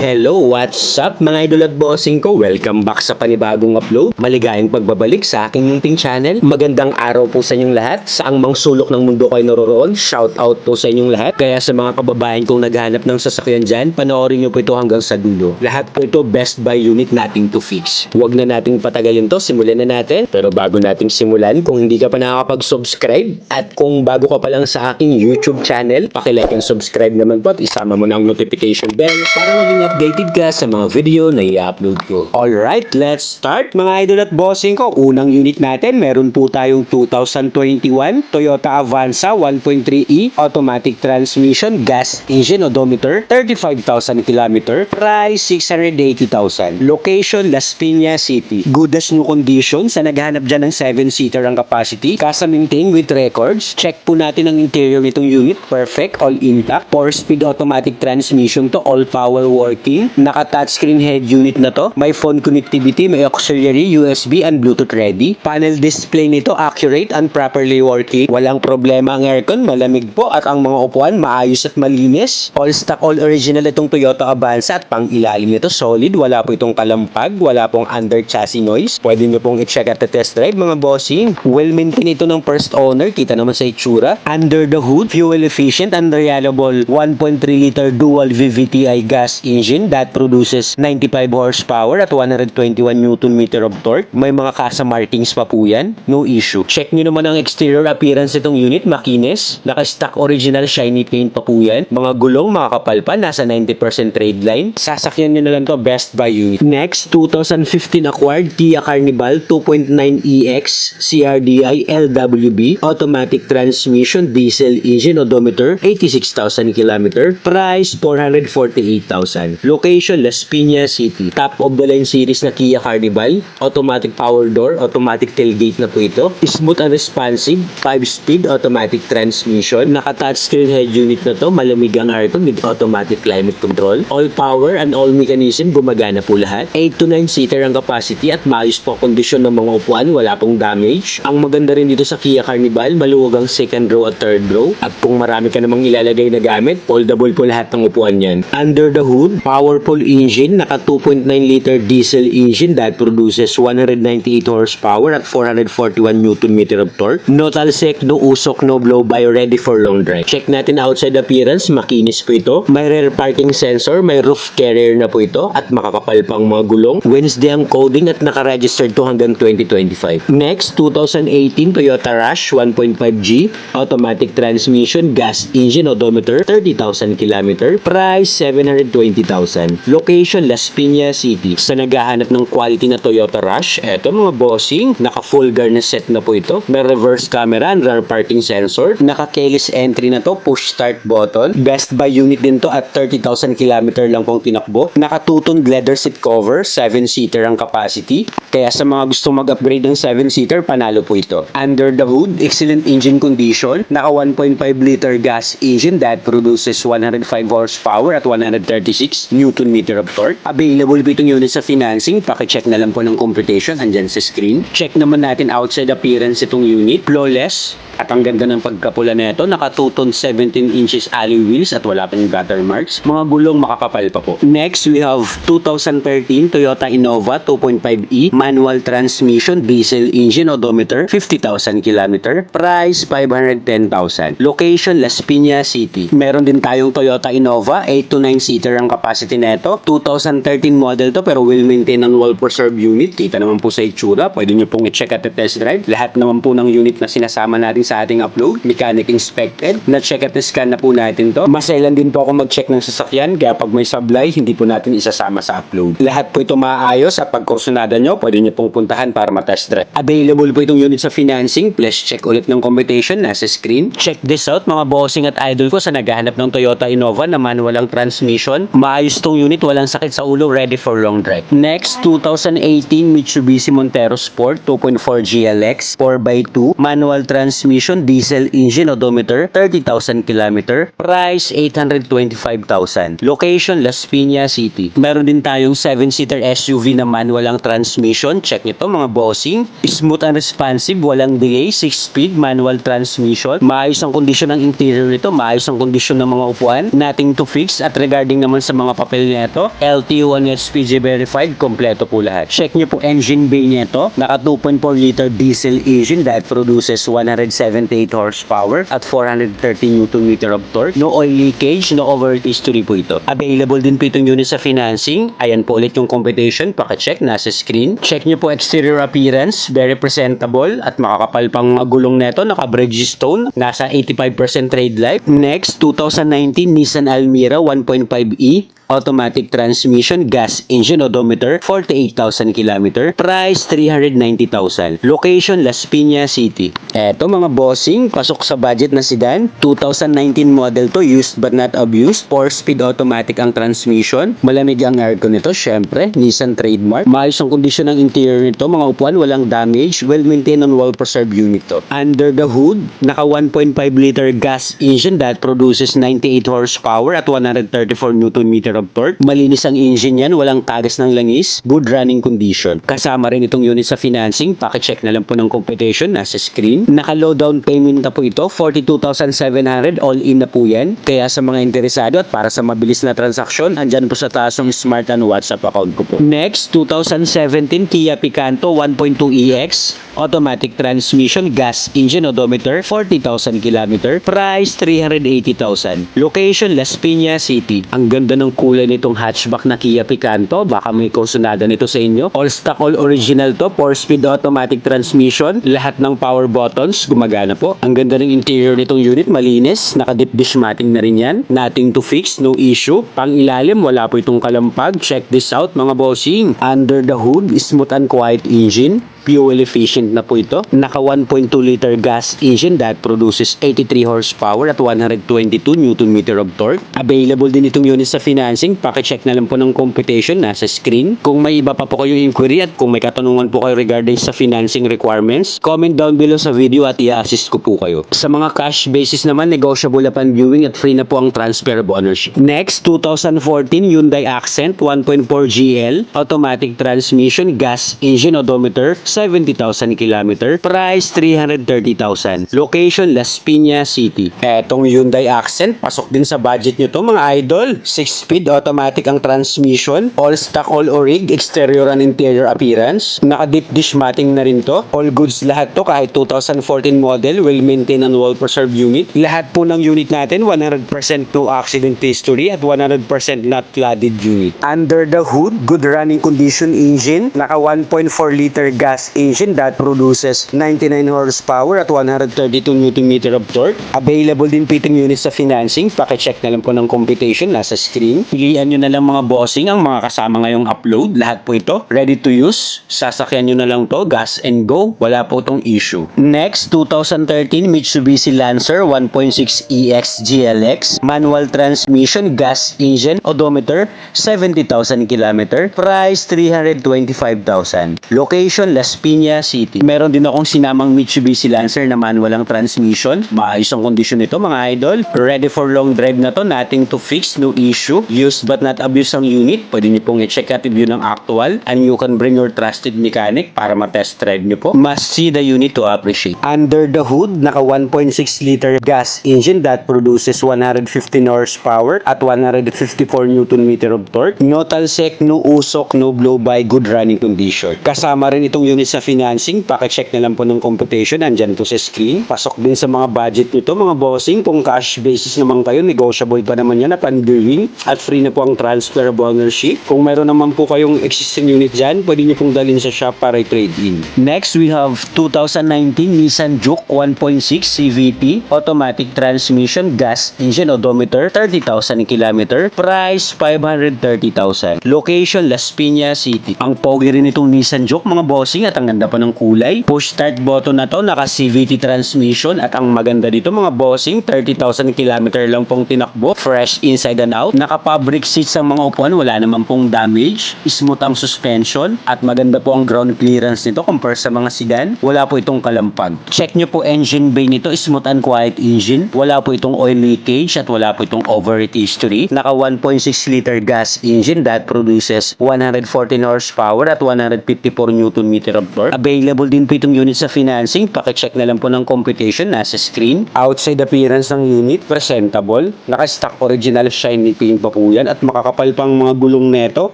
Hello, what's up mga idol at bossing ko? Welcome back sa panibagong upload. Maligayang pagbabalik sa aking munting channel. Magandang araw po sa inyong lahat. Saang mang sulok ng mundo kayo naroroon, shout out po sa inyong lahat. Kaya sa mga kababayan kong naghahanap ng sasakyan dyan, panoorin nyo po ito hanggang sa dulo. Lahat po ito best buy unit nating to fix. Huwag na nating patagalin to, simulan na natin. Pero bago nating simulan, kung hindi ka pa nakakapag-subscribe at kung bago ka pa lang sa aking YouTube channel, pakilike and subscribe naman po at isama mo na ang notification bell para maging updated ka sa mga video na i-upload ko. Alright, let's start mga idol at bossing ko. Unang unit natin, meron po tayong 2021 Toyota Avanza 1.3e automatic transmission, gas engine, odometer, 35,000 km, price 680,000. Location, Las Piñas City. Good as new condition sa naghanap dyan ng 7-seater ang capacity. Kasa maintain with records. Check po natin ang interior nitong unit. Perfect, all intact. 4-speed automatic transmission to, all power working. Naka-touchscreen head unit na to. May phone connectivity, may auxiliary, USB, and Bluetooth ready. Panel display nito, accurate and properly working. Walang problema ang aircon, malamig po at ang mga upuan maayos at malinis. All stock, all original itong Toyota Avanza at pang ilalim nito solid. Wala po itong kalampag, wala pong under chassis noise. Pwede nyo pong i-check at test drive mga bossing. Well maintained ito ng first owner, kita naman sa itsura. Under the hood, fuel efficient and reliable 1.3 liter dual VVTi gas engine that produces 95 horsepower at 121 Newton meter of torque. May mga kasa markings pa po yan, no issue. Check nyo naman ang exterior appearance itong unit, makinis. Naka-stock original shiny paint pa po yan. Mga gulong, mga kapal pa, nasa 90% trade line. Sasakyan nyo na lang to, best buy unit. Next, 2015 acquired Kia Carnival 2.9EX CRDI LWB automatic transmission, diesel engine, odometer 86,000 km, price 448,000. Location, Las Piñas City. Top of the line series na Kia Carnival, automatic power door, automatic tailgate na po ito. Smooth and responsive, 5-speed automatic transmission. Naka-touchscreen head unit na to, malamig ang aircon with automatic climate control. All power and all mechanism, gumagana po lahat. 8 to 9 seater ang capacity at maayos po kondisyon ng mga upuan, wala pong damage. Ang maganda rin dito sa Kia Carnival, maluwag ang second row at third row. At kung marami ka namang ilalagay na gamit, foldable po lahat ng upuan yan. Under the hood, powerful engine, naka 2.9 liter diesel engine that produces 198 horsepower at 441 Newton meter of torque. No talsek, no usok, no blow by, ready for long drive. Check natin outside appearance, makinis po ito. May rear parking sensor, may roof carrier na po ito at makakapal pang mga gulong. Wednesday ang coding at naka-registered to hanggang 2025. Next, 2018 Toyota Rush 1.5G automatic transmission, gas engine, odometer 30,000 km, price 720,000. Location, Las Piñas City. Sa naghahanap ng quality na Toyota Rush, eto mga bossing, naka full garnish set na po ito. May reverse camera and rear parking sensor. Naka keyless entry na to, push start button. Best buy unit din to at 30,000 km lang pong tinakbo. Naka two-toned leather seat cover, 7-seater ang capacity. Kaya sa mga gusto mag-upgrade ng 7-seater, panalo po ito. Under the hood, excellent engine condition. Naka 1.5 liter gas engine that produces 105 horsepower at 136 Newton meter of torque. Available po itong unit sa financing. Paki-check na lang po ng computation andyan sa screen. Check naman natin outside appearance itong unit. Flawless. At ang ganda ng pagkapula na ito. Naka 2-tone 17 inches alloy wheels at wala pa yung gutter marks. Mga gulong makakapal pa po. Next, we have 2013 Toyota Innova 2.5e manual transmission, diesel engine, odometer 50,000 km, price 510,000. Location, Las Piñas City. Meron din tayong Toyota Innova 8 to 9 seater ang capacity nito. 2013 model to pero well maintained and well preserved unit. Kita naman po sa itsura. Pwede nyo pong i-check at test drive. Lahat naman po ng unit na sinasama natin sa ating upload, mechanic inspected. Na-check at scan na po natin to. Masailan din po ako mag-check ng sasakyan kaya pag may sablay, hindi po natin isasama sa upload. Lahat po ito maayos at pagkursunada nyo, pwede nyo pong puntahan para matest drive. Available po itong unit sa financing. Please check ulit ng computation nasa screen. Check this out mga bossing at idol ko sa naghahanap ng Toyota Innova na manual ang transmission. Maayos tong unit, walang sakit sa ulo, ready for long drive. Next, 2018 Mitsubishi Montero Sport 2.4 GLX 4x2 manual transmission, diesel engine, odometer 30,000 km, price 825,000. Location, Las Piñas City. Meron din tayong 7-seater SUV na manual ang transmission. Check nito mga bossing. Smooth and responsive, walang delay, 6-speed manual transmission. Maayos ang kondisyon ng interior nito, maayos ang kondisyon ng mga upuan. Nothing to fix. At regarding naman sa mga mga papel nito, LTO1 SPG verified, kompleto po lahat. Check nyo po engine bay nito, naka 2.4 liter diesel engine that produces 178 horsepower at 430 Nm of torque. No oil leakage, no overheat history po ito. Available din po itong unit sa financing. Ayan po ulit yung competition, paka-check, nasa screen. Check nyo po exterior appearance, very presentable at makakapal pang gulong neto, naka Bridgestone, nasa 85% trade life. Next, 2019 Nissan Almera 1.5e, automatic transmission, gas engine, odometer, 48,000 km. Price, 390,000. Location, Las Piñas City. Eto mga bossing, pasok sa budget na sedan. 2019 model to, used but not abused. 4-speed automatic ang transmission. Malamig ang aircon nito, syempre. Nissan trademark. Maayos ang kondisyon ng interior nito. Mga upuan, walang damage. Well-maintained and well-preserved unit to. Under the hood, naka 1.5 liter gas engine that produces 98 horsepower at 134 Nm of torque. Malinis ang engine yan, walang tagas ng langis, good running condition. Kasama rin itong unit sa financing, paki-check na lang po ng competition, nasa screen. Naka-low down payment na po ito, 42,700, all-in na po yan. Kaya sa mga interesado at para sa mabilis na transaksyon, andyan po sa taas ng Smart and WhatsApp account ko po. Next, 2017 Kia Picanto 1.2EX, automatic transmission, gas engine, odometer, 40,000 km. Price, 380,000. Location, Las Piñas City. Ang ganda ng kulay nitong hatchback na Kia Picanto, baka may kusunada nito sa inyo. All stock, all original to, 4-speed automatic transmission, lahat ng power buttons gumagana po. Ang ganda ng interior nitong unit, malinis, naka-deep dish matting na rin yan, nothing to fix, no issue. Pang ilalim, wala po itong kalampag. Check this out mga bossing. Under the hood, smooth and quiet engine, fuel efficient na po ito. Naka 1.2 liter gas engine that produces 83 horsepower at 122 Nm of torque. Available din itong unit sa financing. Paki-check na lang po ng competition, nasa screen. Kung may iba pa po kayong inquiry at kung may katanungan po kayo regarding sa financing requirements, comment down below sa video at i-assist ko po kayo. Sa mga cash basis naman, negotiable upon viewing at free na po ang transfer of ownership. Next, 2014 Hyundai Accent 1.4 GL, automatic transmission, gas engine, odometer, 70,000 km. Price, 330,000. Location, Las Piñas City. Etong Hyundai Accent, pasok din sa budget nyo to mga idol. 6-speed automatic ang transmission. All stock, all orig, exterior and interior appearance. Naka-deep dish matting na rin to. All goods lahat to, kahit 2014 model, well-maintained and well-preserved unit. Lahat po ng unit natin, 100% no accident history at 100% not flooded unit. Under the hood, good running condition engine. Naka 1.4 liter gas engine that produces 99 horsepower at 132 Nm of torque. Available din po itong unit sa financing. Paki-check na lang po ng computation, nasa screen. Pilihan nyo na lang mga bossing ang mga kasama ngayong upload. Lahat po ito, ready to use. Sasakyan nyo na lang to, gas and go. Wala po itong issue. Next, 2013 Mitsubishi Lancer 1.6 EX GLX. Manual transmission, gas engine, odometer, 70,000 km. Price, 325,000. Location, Las Piñas City. Meron din akong sinamang Mitsubishi Lancer na manual ang transmission. Maayos ang kondisyon nito mga idol. Ready for long drive na to, nothing to fix, no issue. Used but not abused ang unit. Pwede niyo pong i-check at review ng actual and you can bring your trusted mechanic para ma-test drive niyo po. Must see the unit to appreciate. Under the hood, naka 1.6 liter gas engine that produces 115 horsepower at 154 Nm of torque. No talsek, no usok, no blow-by, good running condition. Kasama rin itong unit sa financing. Paki-check na lang po ng computation, andyan po sa screen. Pasok din sa mga budget nito mga bossing. Kung cash basis naman kayo, negotiable pa naman yan upon viewing at free na po ang transfer of ownership. Kung mayroon naman po kayong existing unit dyan, pwede nyo pong dalhin sa shop para i-trade in. Next, we have 2019 Nissan Juke 1.6 CVT, automatic transmission, gas engine, odometer, 30,000 km. Price, 530,000. Location, Las Piñas City. Ang pogi rin itong Nissan Juke mga bossing at ang ganda pa ng kulay. Push start button na to, naka CVT transmission at ang maganda dito mga bossing, 30,000 km lang pong tinakbo. Fresh inside and out. Naka fabric seats ang mga upuan, wala naman pong damage. Smooth ang suspension at maganda po ang ground clearance nito compare sa mga sedan. Wala po itong kalampag. Check nyo po engine bay nito, smooth and quiet engine. Wala po itong oil leakage at wala po itong overheat history. Naka 1.6 liter gas engine that produces 114 horsepower at 154 Nm of torque. Available din po itong unit sa financing. Pakicheck na lang po ng computation, nasa screen. Outside appearance ng unit, presentable. Naka-stock original shiny paint pa po yan at makakapal pang mga gulong neto.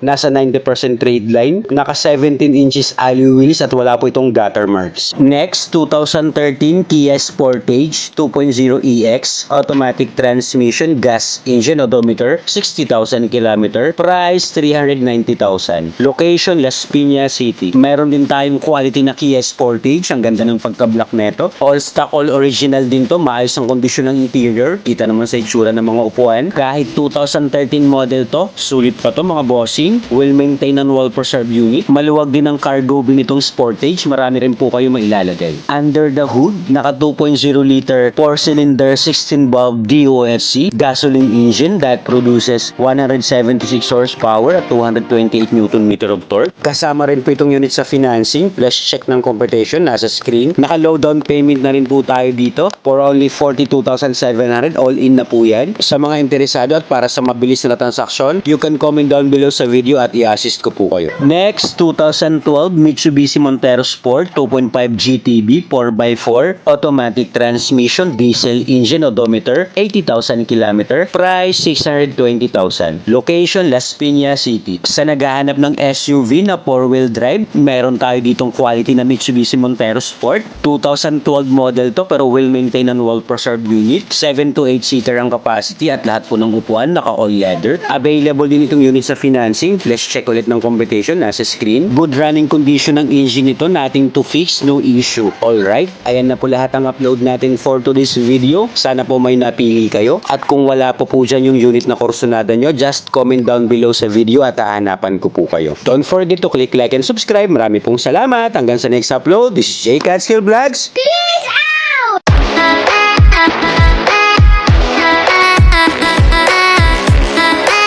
Nasa 90% trade line. Naka 17 inches alloy wheels at wala po itong gutter marks. Next, 2013 Kia Sportage 2.0 EX, automatic transmission, gas engine, odometer, 60,000 km. Price, 390,000. Location, Las Piñas City. Meron din tayong quality na Kia Sportage. Ang ganda ng pagka-black neto. All stock, all original din to. Maayos ang kondisyon ng interior. Kita naman sa itsura ng mga upuan. Kahit 2013 model to, sulit pa to mga bossing. Well maintained and well preserved unit. Maluwag din ang cargo bin itong Sportage. Marami rin po kayo mailalagay. Under the hood, naka 2.0 liter 4-cylinder 16 valve DOSC gasoline engine that produces 176 horsepower at 228 Newton meter of torque. Kasama rin po itong unit sa financing. Plus check ng computation, nasa screen. Naka low down payment na rin po tayo dito for only 42,700. All in na po yan. Sa mga interesado at para sa mabilis na transaksyon, you can comment down below sa video at i-assist ko po kayo. Next, 2012 Mitsubishi Montero Sport 2.5 GTB 4x4 automatic transmission, diesel engine, odometer, 80,000 km. Price, 620,000. Location, Las Piñas City. Sa naghahanap ng SUV na 4-wheel drive, meron tayo ditong quality na Mitsubishi Montero Sport. 2012 model to pero well-maintained and well-preserved unit. 7 to 8 seater ang capacity at lahat po ng upuan naka-all leather. Available din itong unit sa financing. Let's check ulit ng computation, nasa screen. Good running condition ng engine nito, nothing to fix, no issue. Alright, ayan na po lahat ang upload natin for today's video. Sana po may napili kayo. At kung wala po dyan yung unit na kursunada nyo, just comment down below sa video at hahanapan ko po kayo. Don't forget to click like and subscribe. Marami pong salamat. Hanggang sa next upload. This is J. Catskill Vlogs. Peace out!